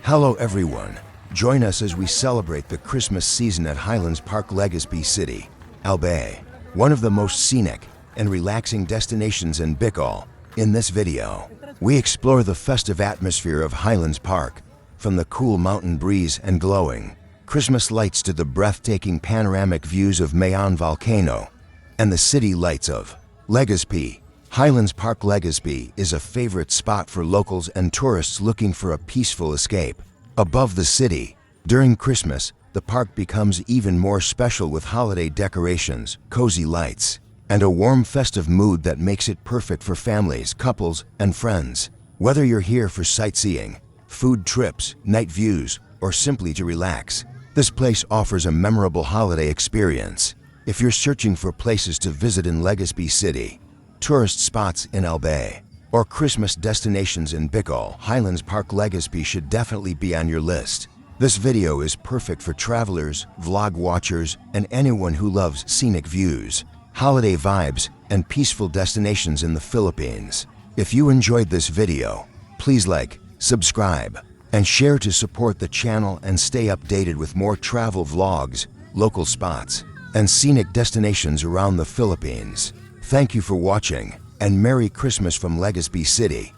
Hello everyone. Join us as we celebrate the Christmas season at Highlands Park, Legazpi City, Albay, one of the most scenic and relaxing destinations in Bicol. In this video, we explore the festive atmosphere of Highlands Park, from the cool mountain breeze and glowing Christmas lights to the breathtaking panoramic views of Mayon Volcano and the city lights of Legazpi. Highlands Park Legazpi is a favorite spot for locals and tourists looking for a peaceful escape. Above the city, during Christmas, the park becomes even more special with holiday decorations, cozy lights, and a warm festive mood that makes it perfect for families, couples, and friends. Whether you're here for sightseeing, food trips, night views, or simply to relax, this place offers a memorable holiday experience. If you're searching for places to visit in Legazpi City, tourist spots in Albay, or Christmas destinations in Bicol, Highlands Park Legazpi should definitely be on your list. This video is perfect for travelers, vlog watchers, and anyone who loves scenic views, holiday vibes, and peaceful destinations in the Philippines. If you enjoyed this video, please like, subscribe, and share to support the channel and stay updated with more travel vlogs, local spots, and scenic destinations around the Philippines. Thank you for watching, and Merry Christmas from Legazpi City.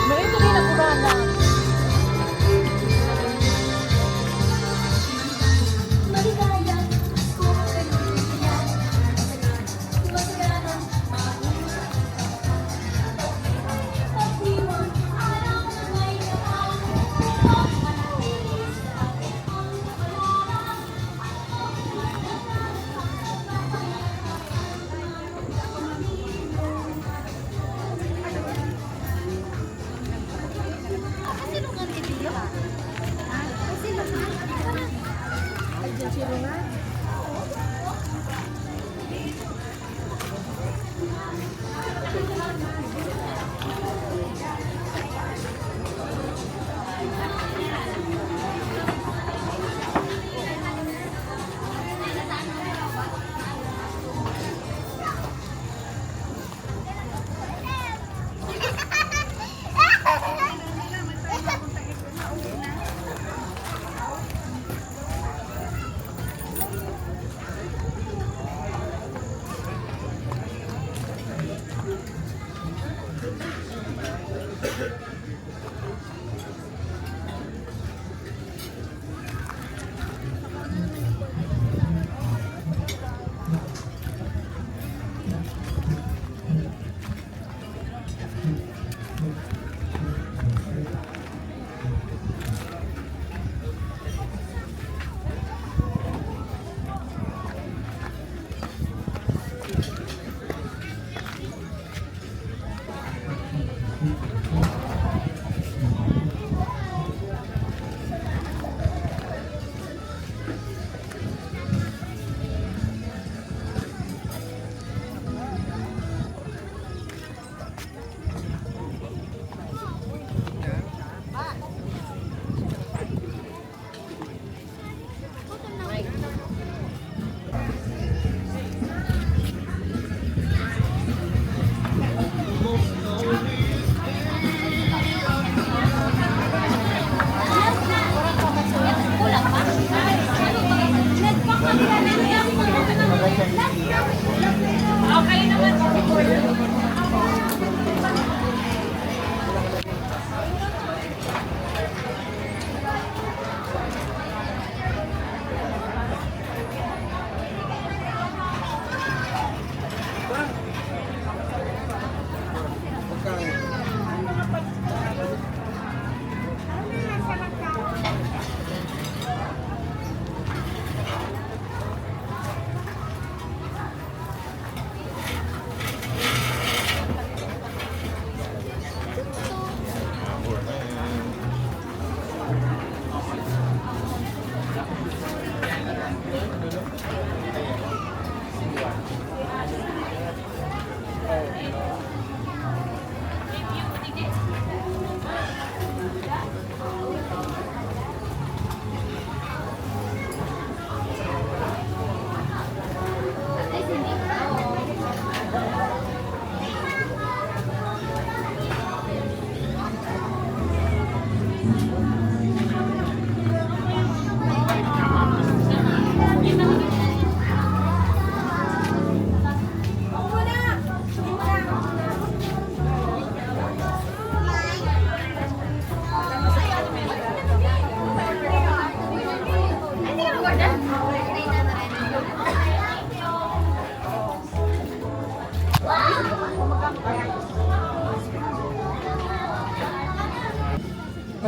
Mereka din ako na.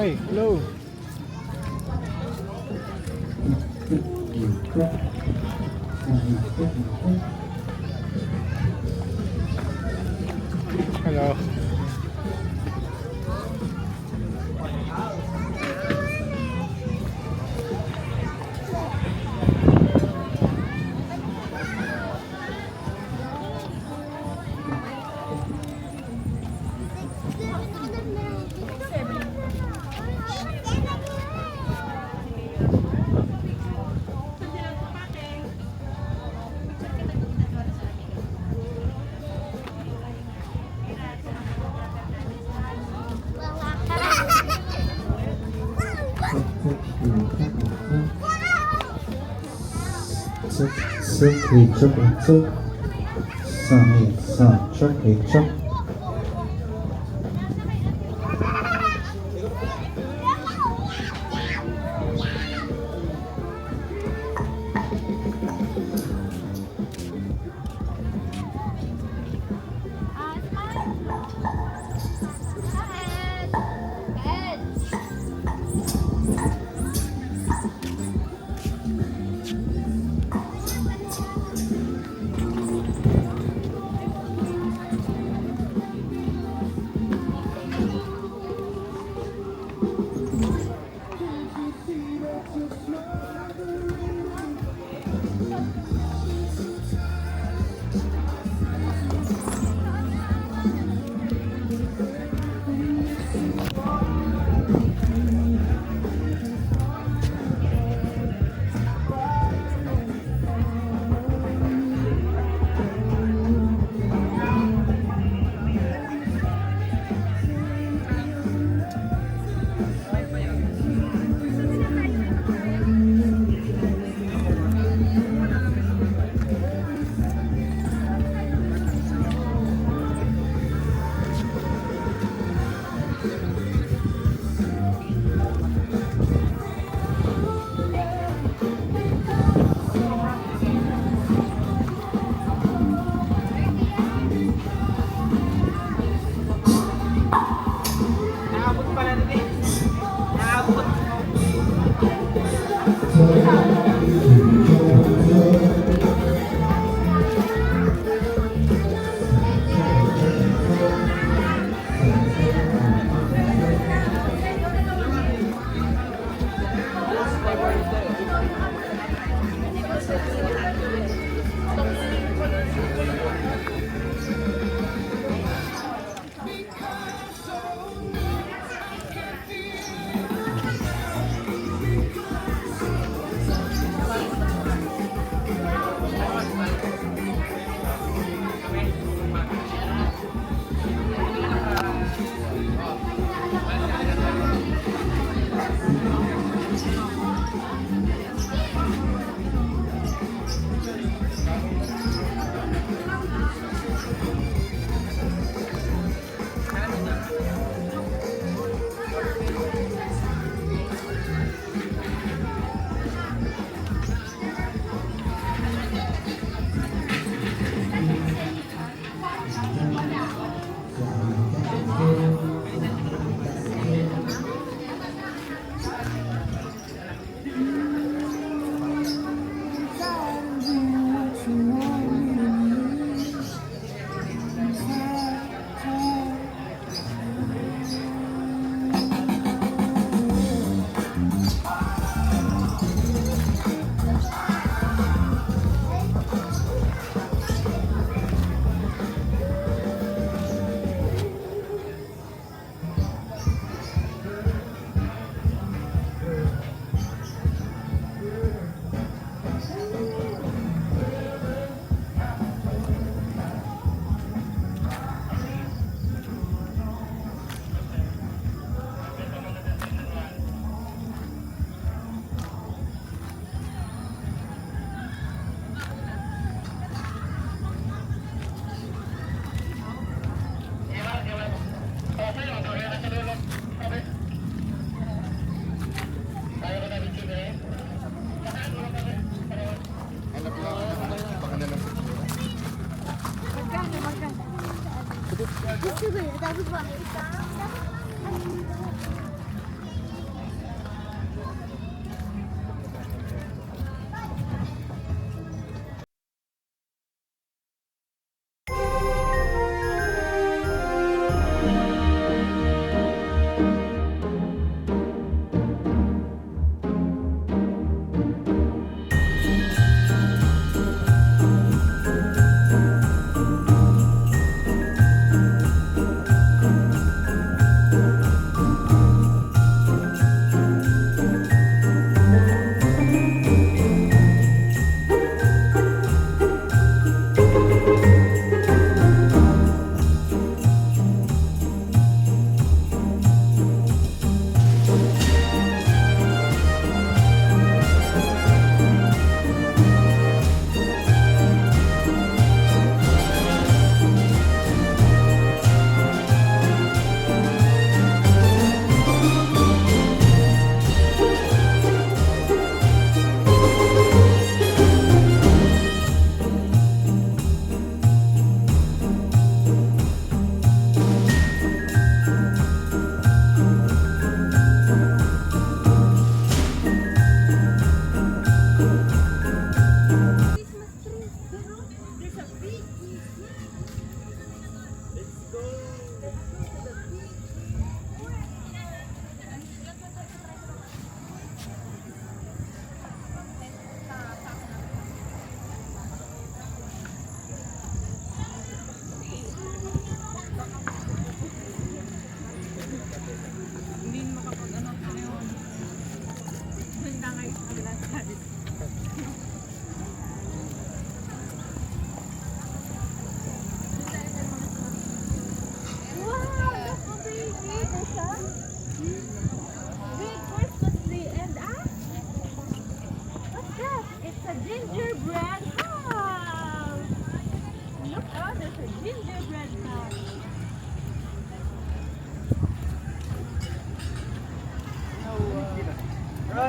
Hi, hello. Hello.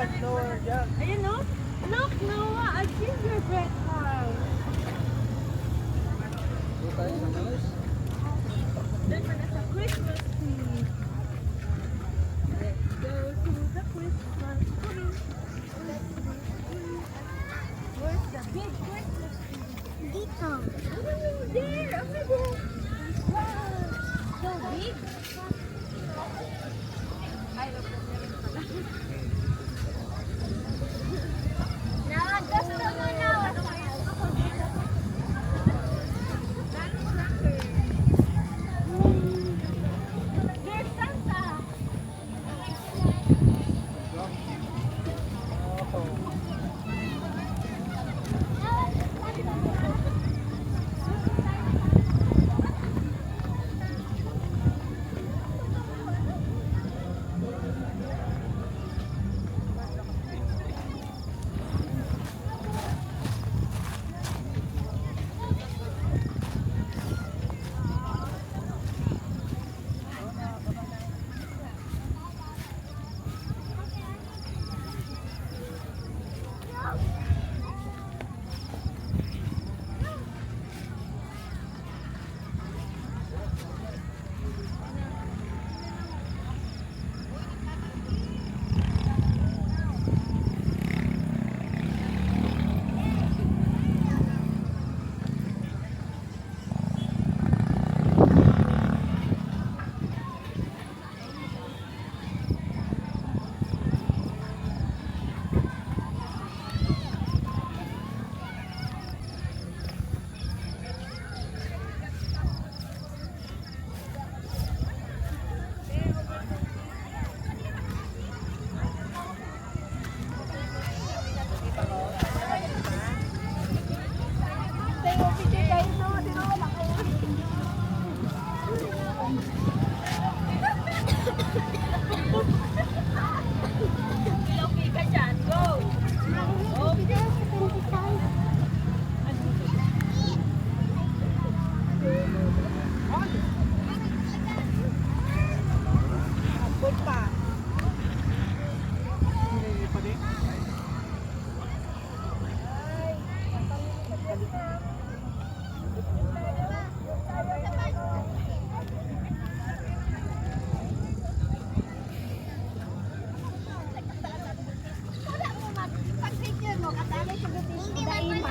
Ayun no? Look, Noah, a gingerbread house. Doon pa na sa Christmas tree. Let's go to the Christmas tree. Where's the big Christmas tree? Dito. Oh, there! Oh my God! Wow! So big! Ay, wag na rin pala. Na, gusto mo na. There's Santa! Ilonggi ka dyan, go! Abot pa. Pag-picture mo, katali sa gutis ko daiman.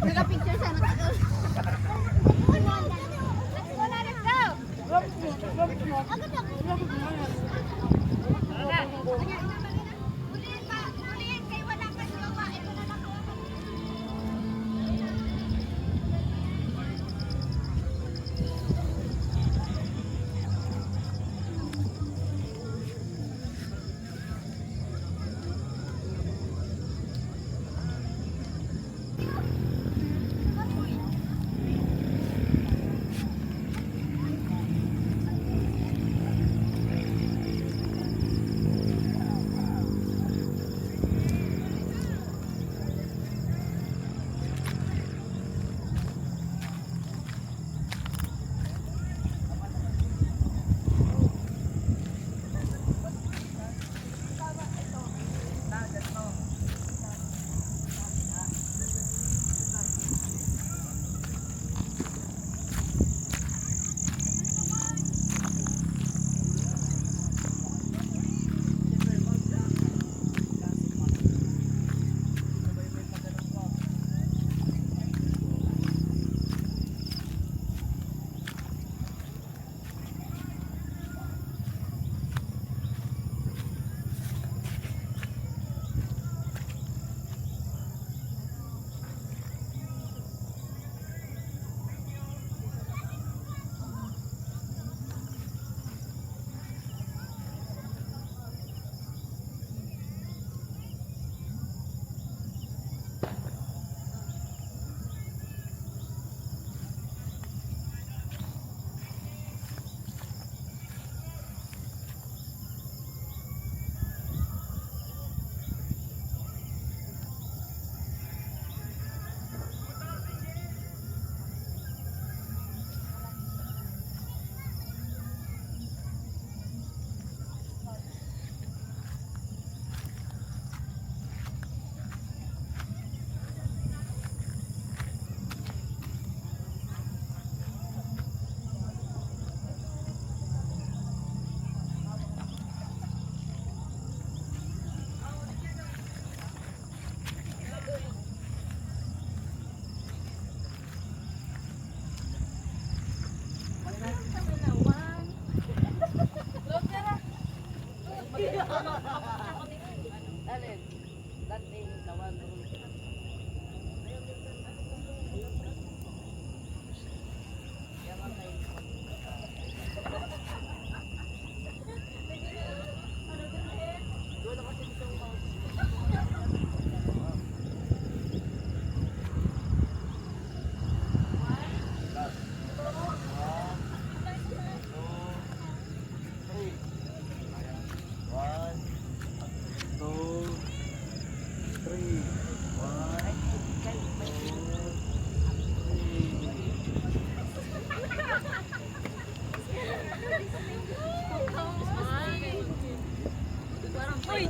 Naka-picture siya, naka-picture. Let's go! Ulihin pa, ulihin kay wala pa sa babae. Wala na ako.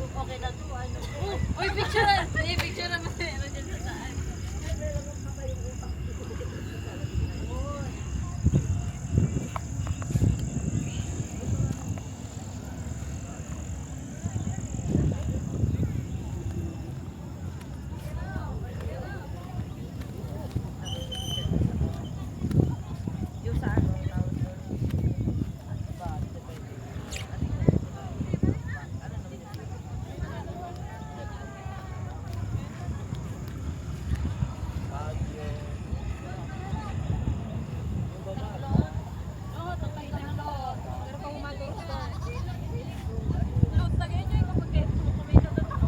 Okay na to, ano. Uy, picture na! May picture na meron dyan sa taas. Yung sa ano, tawag doon. Ano ba? Oo, tatay na lang ako. Pero kung umagos ko. Load na ganyan yung kapag kumita doon ako.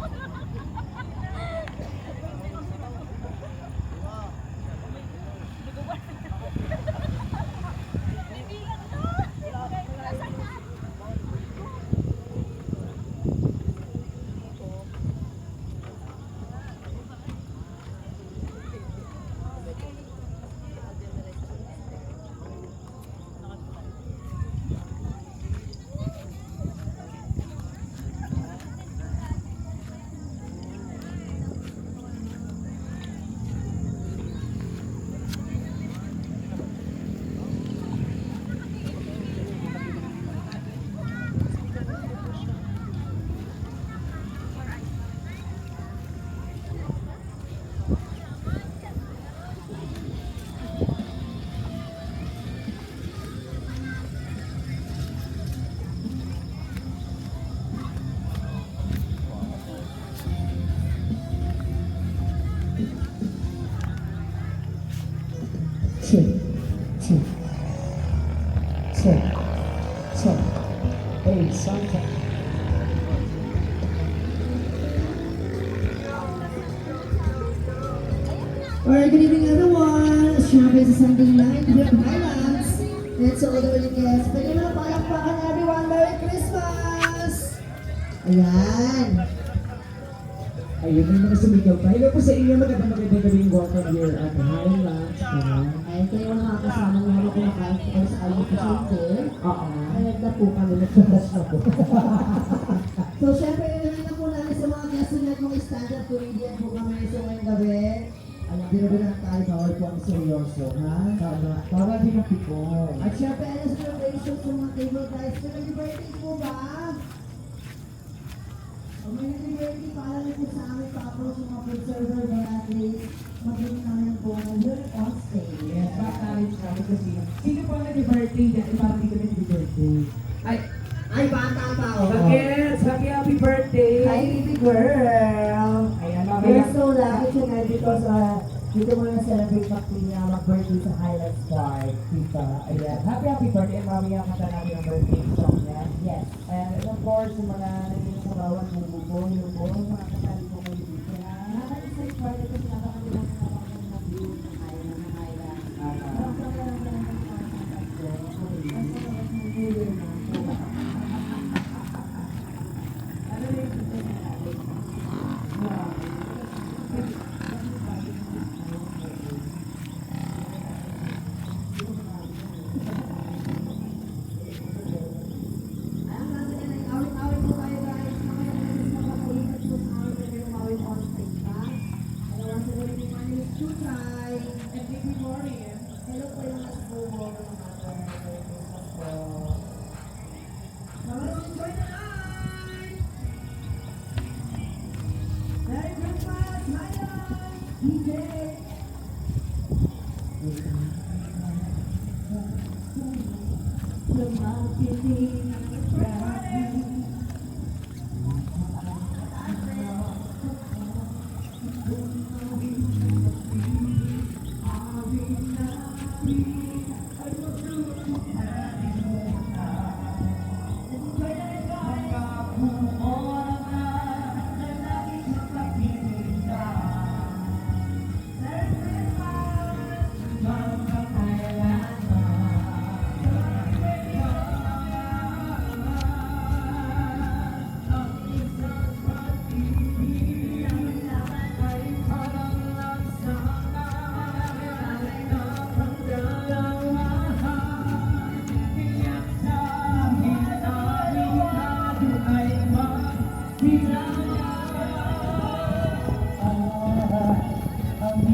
check, check, check, check. Hey, Santa. Alright, good evening everyone. Siyempre sa Sunday night here in Highlands. Let's all the way guests. Pwede mo na palakpakan everyone. Merry Christmas! Ayan. Ayun, may mga sumigaw pa. Hello po sa inyo, magandang gabing welcome here at Highlands. Ay, kayo mga kasama nga ako kumakain ko sa aling pasyente. Oo. Ayun na po kami nagsadas na po. So, syempre, yun na po namin sa mga guests na kung standard comedian po kami sa ngayong gabi. Alam, binabilang tayo, bawal po ang seryoso, ha? Tama din ang people. At syempre, ano sa celebrations sa mga table guys? Happy birthday po ba? Pag may nag-birthday, paalam po sa amin pa-approach yung mga food server ba natin maging namin po here on stage. Yes, back-knowledge namin kasi sino po ang nag-birthday dyan? Parang di kami nag-birthday. Ay, bata pa oh. Yes, happy birthday! Hi, baby girl! Ayan, We're mamaya. so lucky tonight because dito mo na celebrate niya mag-birthday sa Highlands Park, tita. Ayan, happy birthday. Mamaya kanta namin ang birthday song niya. Yes. And of course, yung mga nandito sa bawat bubo ko, yung po, mga kasali ko kayo dito na. Nakaka-excite pa rin kasi nakakalimutan na ako ng view ng Highlands.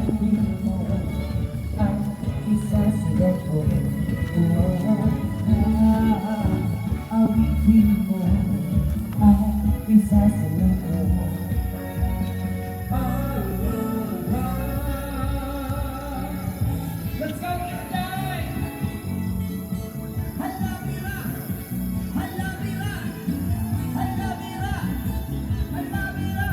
awitin mo ang isa sa ko. Awitin mo ang isa sa ko. Let's go, Inday! Halabira! Halabira! Halabira! Halabira!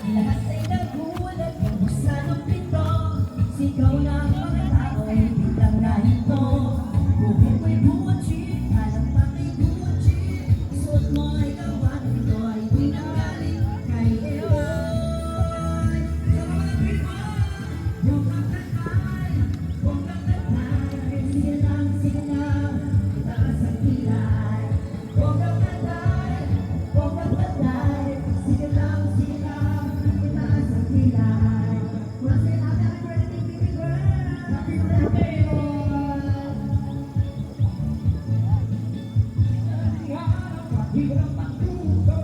Lahat ay nagulat, buksan ang pinto. Sigaw na ang mga tao, biglang nahinto. Buhok mo'y buwachi, alam pa kay buwachi. Suot mo ay gawan, ito ay pinanggaling kay Eloy. Sa mga primo, huwag kang tatay, huwag kang tatay. Sige lang, itaas ang kilay. Huwag kang tatay, huwag kang tatay. Sige lang, itaas ang kilay. Once again, happy birthday, baby girl. Happy birthday, Lord. Hirap ang dugo